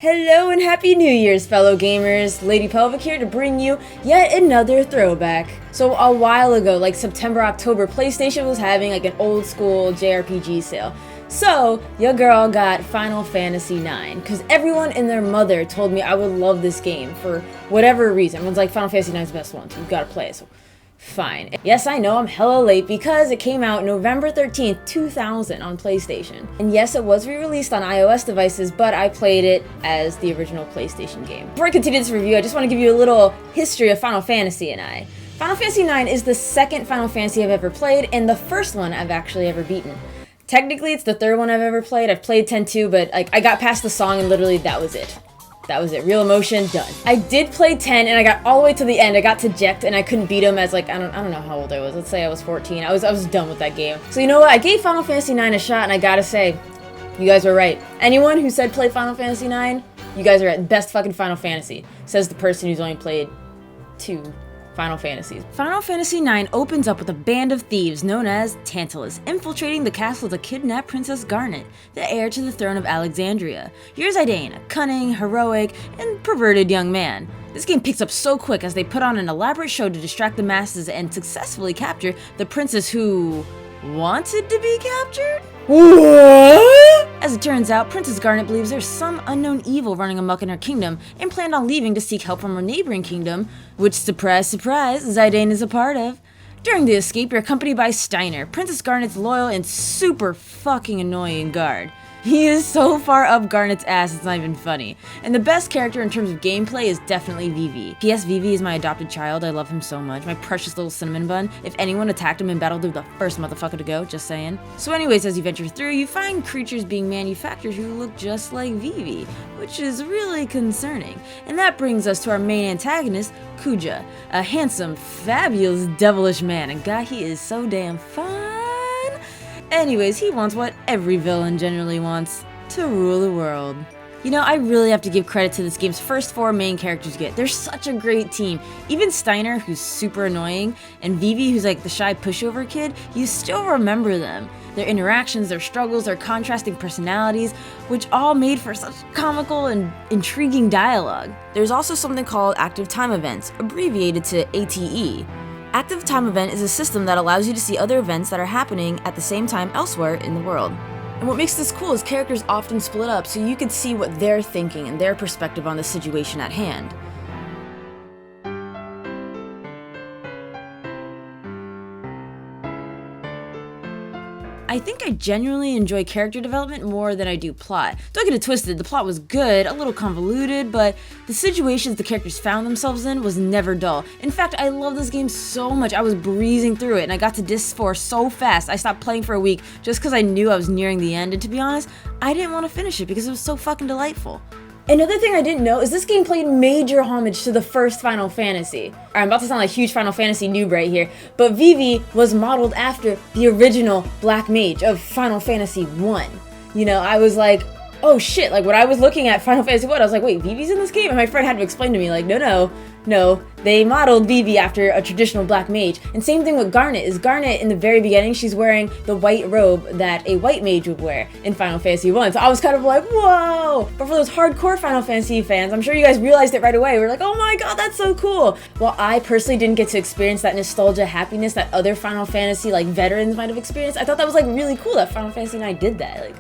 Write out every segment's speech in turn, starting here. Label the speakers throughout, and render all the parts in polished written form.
Speaker 1: Hello and Happy New Year's, fellow gamers! Lady Pelvic here to bring you yet another throwback. So a while ago, like September, October, PlayStation was having like an old school JRPG sale. So your girl got Final Fantasy IX, because everyone and their mother told me I would love this game for whatever reason. Everyone's like, Final Fantasy IX is the best one, so you've got to play it. So fine. Yes, I know I'm hella late because it came out November 13th, 2000 on PlayStation. And yes, it was re-released on iOS devices, but I played it as the original PlayStation game. Before I continue this review, I just want to give you a little history of Final Fantasy and I. Final Fantasy IX is the second Final Fantasy I've ever played, and the first one I've actually ever beaten. Technically, it's the third one I've ever played. I've played 10 too, but like I got past the song and literally that was it. That was it. Real emotion, done. I did play 10 and I got all the way to the end. I got to Jekt and I couldn't beat him as like, I don't know how old I was. Let's say I was 14. I was done with that game. So you know what? I gave Final Fantasy IX a shot and I gotta say, you guys were right. Anyone who said play Final Fantasy IX, you guys are at best fucking Final Fantasy. Says the person who's only played 2 Final Fantasies. Final Fantasy IX opens up with a band of thieves known as Tantalus infiltrating the castle to kidnap Princess Garnet, the heir to the throne of Alexandria. Here's Zidane, a cunning, heroic, and perverted young man. This game picks up so quick as they put on an elaborate show to distract the masses and successfully capture the princess who wanted to be captured? What? As it turns out, Princess Garnet believes there's some unknown evil running amok in her kingdom and planned on leaving to seek help from her neighboring kingdom, which, surprise, surprise, Zidane is a part of. During the escape, you're accompanied by Steiner, Princess Garnet's loyal and super fucking annoying guard. He is so far up Garnet's ass, it's not even funny. And the best character in terms of gameplay is definitely Vivi. P.S. Vivi is my adopted child, I love him so much. My precious little cinnamon bun. If anyone attacked him in battle, they're the first motherfucker to go, just saying. So anyways, as you venture through, you find creatures being manufactured who look just like Vivi, which is really concerning. And that brings us to our main antagonist, Kuja, a handsome, fabulous, devilish man, and God, he is so damn fun. Anyways, he wants what every villain generally wants, to rule the world. You know, I really have to give credit to this game's first 4 main characters get. They're such a great team. Even Steiner, who's super annoying, and Vivi, who's like the shy pushover kid, you still remember them. Their interactions, their struggles, their contrasting personalities, which all made for such comical and intriguing dialogue. There's also something called active time events, abbreviated to ATE. Active Time Event is a system that allows you to see other events that are happening at the same time elsewhere in the world. And what makes this cool is characters often split up so you can see what they're thinking and their perspective on the situation at hand. I think I genuinely enjoy character development more than I do plot. Don't get it twisted, the plot was good, a little convoluted, but the situations the characters found themselves in was never dull. In fact, I love this game so much, I was breezing through it, and I got to Disc 4 so fast, I stopped playing for a week just because I knew I was nearing the end, and to be honest, I didn't want to finish it because it was so fucking delightful. Another thing I didn't know is this game played major homage to the first Final Fantasy. Alright, I'm about to sound like a huge Final Fantasy noob right here, but Vivi was modeled after the original Black Mage of Final Fantasy I. You know, I was like, oh shit, like when I was looking at Final Fantasy I was like, wait, Vivi's in this game? And my friend had to explain to me, like, no, they modeled Vivi after a traditional Black Mage. And same thing with Garnet, is Garnet in the very beginning, she's wearing the white robe that a white mage would wear in Final Fantasy I. So I was kind of like, whoa! But for those hardcore Final Fantasy fans, I'm sure you guys realized it right away. We're like, oh my god, that's so cool! While I personally didn't get to experience that nostalgia happiness that other Final Fantasy like veterans might have experienced, I thought that was like really cool that Final Fantasy IX did that. Like,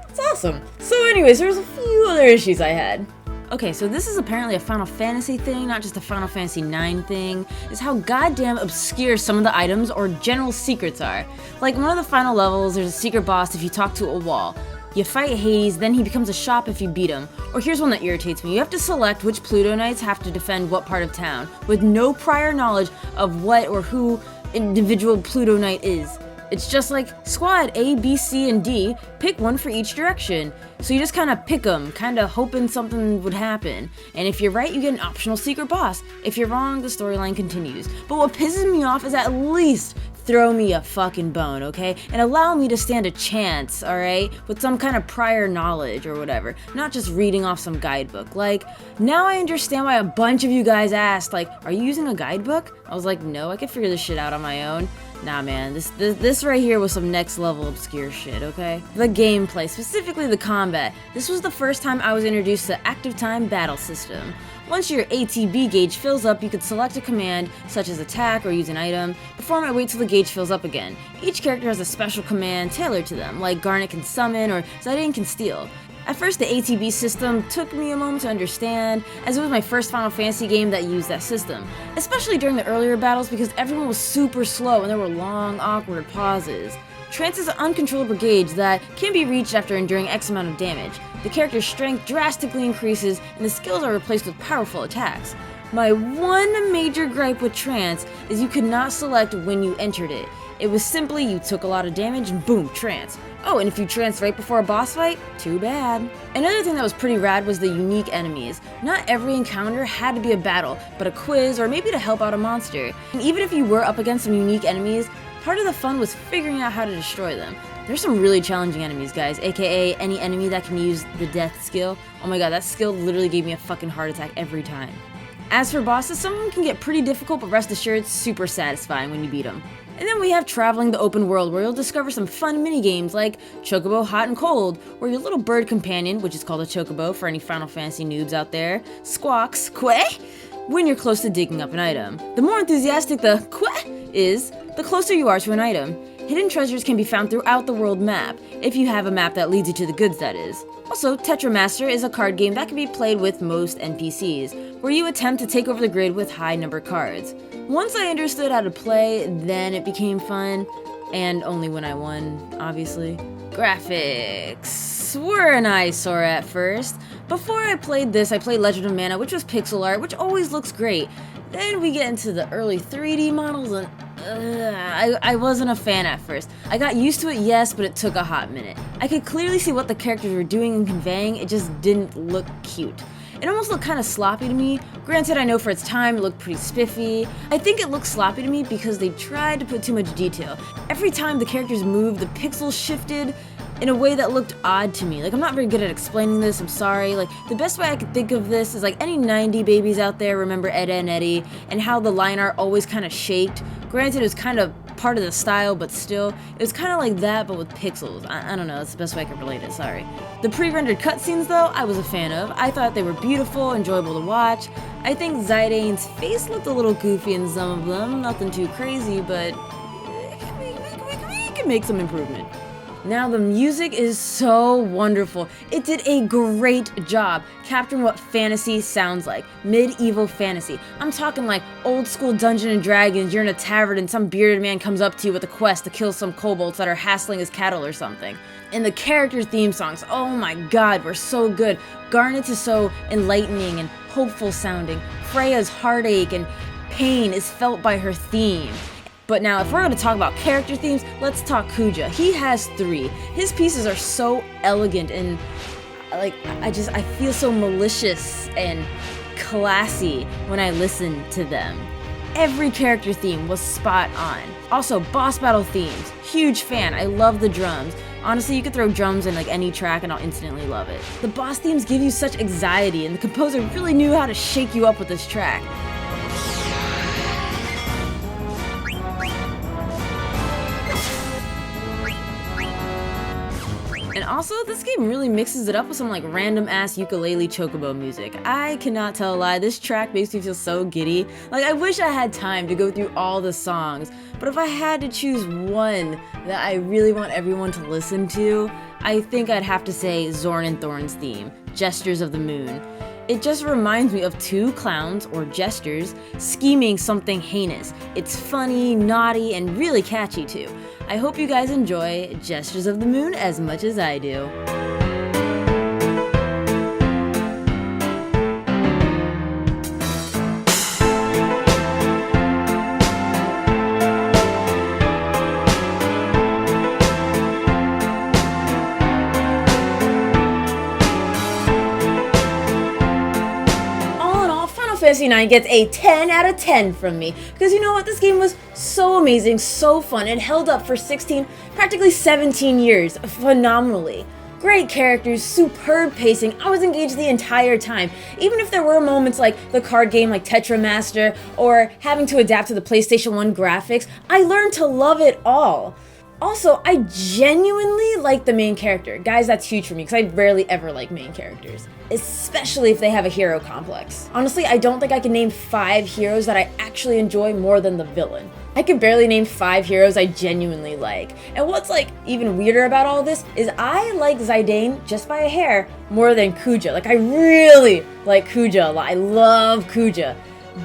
Speaker 1: it's awesome. So anyways, there's a few other issues I had. Okay, so this is apparently a Final Fantasy thing, not just a Final Fantasy IX thing, is how goddamn obscure some of the items or general secrets are. Like, one of the final levels, there's a secret boss if you talk to a wall. You fight Hades, then he becomes a shop if you beat him. Or here's one that irritates me, you have to select which Pluto Knights have to defend what part of town, with no prior knowledge of what or who individual Pluto Knight is. It's just like, squad A, B, C, and D, pick one for each direction. So you just kind of pick them, kind of hoping something would happen. And if you're right, you get an optional secret boss. If you're wrong, the storyline continues. But what pisses me off is at least throw me a fucking bone, okay? And allow me to stand a chance, alright? With some kind of prior knowledge or whatever. Not just reading off some guidebook. Like, now I understand why a bunch of you guys asked, like, are you using a guidebook? I was like, no, I can figure this shit out on my own. Nah, man, this right here was some next level obscure shit, okay? The gameplay, specifically the combat. This was the first time I was introduced to active time battle system. Once your ATB gauge fills up, you could select a command, such as attack or use an item. Before I wait till the gauge fills up again. Each character has a special command tailored to them, like Garnet can summon or Zidane can steal. At first, the ATB system took me a moment to understand, as it was my first Final Fantasy game that used that system, especially during the earlier battles because everyone was super slow and there were long, awkward pauses. Trance is an uncontrollable gauge that can be reached after enduring X amount of damage. The character's strength drastically increases and the skills are replaced with powerful attacks. My one major gripe with Trance is you could not select when you entered it. It was simply you took a lot of damage and boom, trance. Oh, and if you trance right before a boss fight, too bad. Another thing that was pretty rad was the unique enemies. Not every encounter had to be a battle, but a quiz or maybe to help out a monster. And even if you were up against some unique enemies, part of the fun was figuring out how to destroy them. There's some really challenging enemies, guys, aka any enemy that can use the death skill. Oh my god, that skill literally gave me a fucking heart attack every time. As for bosses, some of them can get pretty difficult, but rest assured, super satisfying when you beat them. And then we have traveling the open world, where you'll discover some fun mini-games like Chocobo Hot and Cold, where your little bird companion, which is called a Chocobo for any Final Fantasy noobs out there, squawks, "Queh?" when you're close to digging up an item. The more enthusiastic the "Queh" is, the closer you are to an item. Hidden treasures can be found throughout the world map, if you have a map that leads you to the goods, that is. Also, Tetramaster is a card game that can be played with most NPCs, where you attempt to take over the grid with high number cards. Once I understood how to play, then it became fun, and only when I won, obviously. Graphics were an eyesore at first. Before I played this, I played Legend of Mana, which was pixel art, which always looks great. Then we get into the early 3D models, and I wasn't a fan at first. I got used to it, yes, but it took a hot minute. I could clearly see what the characters were doing and conveying, it just didn't look cute. It almost looked kind of sloppy to me. Granted, I know for its time it looked pretty spiffy. I think it looked sloppy to me because they tried to put too much detail. Every time the characters moved, the pixels shifted in a way that looked odd to me. Like, I'm not very good at explaining this, I'm sorry. Like, the best way I could think of this is like any 90 babies out there remember Edda and Eddie and how the line art always kind of shaped. Granted, it was kind of part of the style, but still, it was kind of like that, but with pixels. I don't know, that's the best way I can relate it, sorry. The pre-rendered cutscenes, though, I was a fan of. I thought they were beautiful, enjoyable to watch. I think Zidane's face looked a little goofy in some of them, nothing too crazy, but we can make some improvement. Now the music is so wonderful. It did a great job capturing what fantasy sounds like. Medieval fantasy. I'm talking like old school Dungeons and Dragons, you're in a tavern and some bearded man comes up to you with a quest to kill some kobolds that are hassling his cattle or something. And the character theme songs, oh my god, were so good. Garnet is so enlightening and hopeful sounding. Freya's heartache and pain is felt by her theme. But now, if we're going to talk about character themes, let's talk Kuja. He has 3. His pieces are so elegant and, like, I feel so malicious and classy when I listen to them. Every character theme was spot on. Also, boss battle themes. Huge fan. I love the drums. Honestly, you could throw drums in like any track and I'll instantly love it. The boss themes give you such anxiety, and the composer really knew how to shake you up with this track. And also, this game really mixes it up with some like random ass ukulele chocobo music. I cannot tell a lie, this track makes me feel so giddy. Like, I wish I had time to go through all the songs, but if I had to choose one that I really want everyone to listen to, I think I'd have to say Zorn and Thorn's theme, Gestures of the Moon. It just reminds me of 2 clowns, or jesters, scheming something heinous. It's funny, naughty, and really catchy too. I hope you guys enjoy Gestures of the Moon as much as I do. Fantasy IX gets a 10 out of 10 from me, because you know what, this game was so amazing, so fun, and held up for 16, practically 17 years, phenomenally. Great characters, superb pacing, I was engaged the entire time. Even if there were moments like the card game like Tetramaster or having to adapt to the PlayStation 1 graphics, I learned to love it all. Also, I genuinely like the main character. Guys, that's huge for me because I rarely ever like main characters, especially if they have a hero complex. Honestly, I don't think I can name 5 heroes that I actually enjoy more than the villain. I can barely name 5 heroes I genuinely like. And what's like even weirder about all this is I like Zidane just by a hair more than Kuja. Like I really like Kuja a lot. I love Kuja,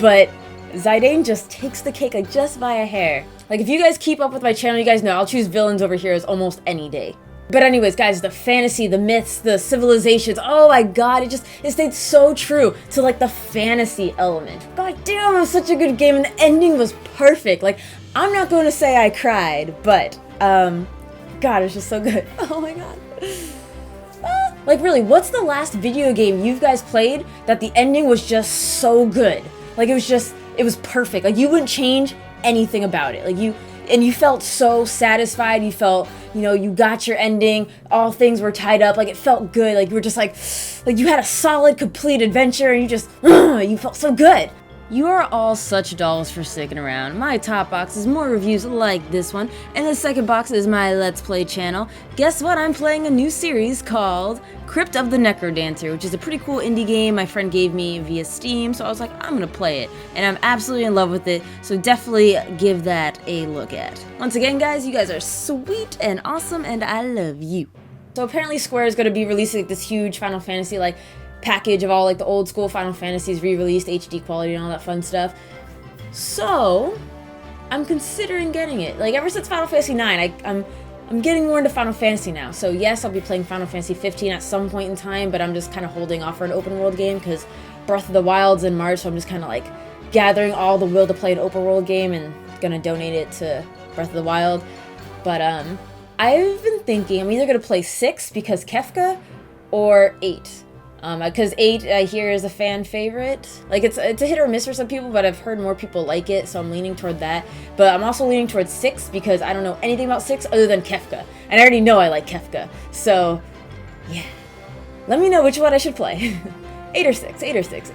Speaker 1: but Zidane just takes the cake like just by a hair. Like if you guys keep up with my channel, you guys know I'll choose villains over heroes almost any day. But anyways, guys, the fantasy, the myths, the civilizations, oh my god, it stayed so true to like the fantasy element. God damn, it was such a good game and the ending was perfect. Like, I'm not going to say I cried, but, god, it's just so good. Oh my god. Like really, what's the last video game you guys played that the ending was just so good? Like it was perfect. Like you wouldn't change anything about it. Like you felt so satisfied, you felt, you know, you got your ending, all things were tied up, like it felt good, like you were just like you had a solid, complete adventure, and you just, you felt so good. You are all such dolls for sticking around. My top box is more reviews like this one, and the second box is my Let's Play channel. Guess what? I'm playing a new series called Crypt of the Necrodancer, which is a pretty cool indie game my friend gave me via Steam, so I was like, I'm gonna play it, and I'm absolutely in love with it, so definitely give that a look at. Once again, guys, you guys are sweet and awesome, and I love you. So apparently Square is gonna be releasing like, this huge Final Fantasy like package of all like the old school Final Fantasies re-released, HD quality and all that fun stuff. So I'm considering getting it. Like ever since Final Fantasy 9, I'm getting more into Final Fantasy now. So yes, I'll be playing Final Fantasy 15 at some point in time, but I'm just kind of holding off for an open world game because Breath of the Wild's in March, so I'm just kind of like gathering all the will to play an open world game and gonna donate it to Breath of the Wild. But I've been thinking I'm either gonna play 6 because Kefka or 8. Because 8 I hear is a fan favorite. Like it's a hit or miss for some people, but I've heard more people like it, so I'm leaning toward that. But I'm also leaning towards 6 because I don't know anything about 6 other than Kefka, and I already know I like Kefka. So yeah, let me know which one I should play. 8 or 6, 8 or 6, 8 or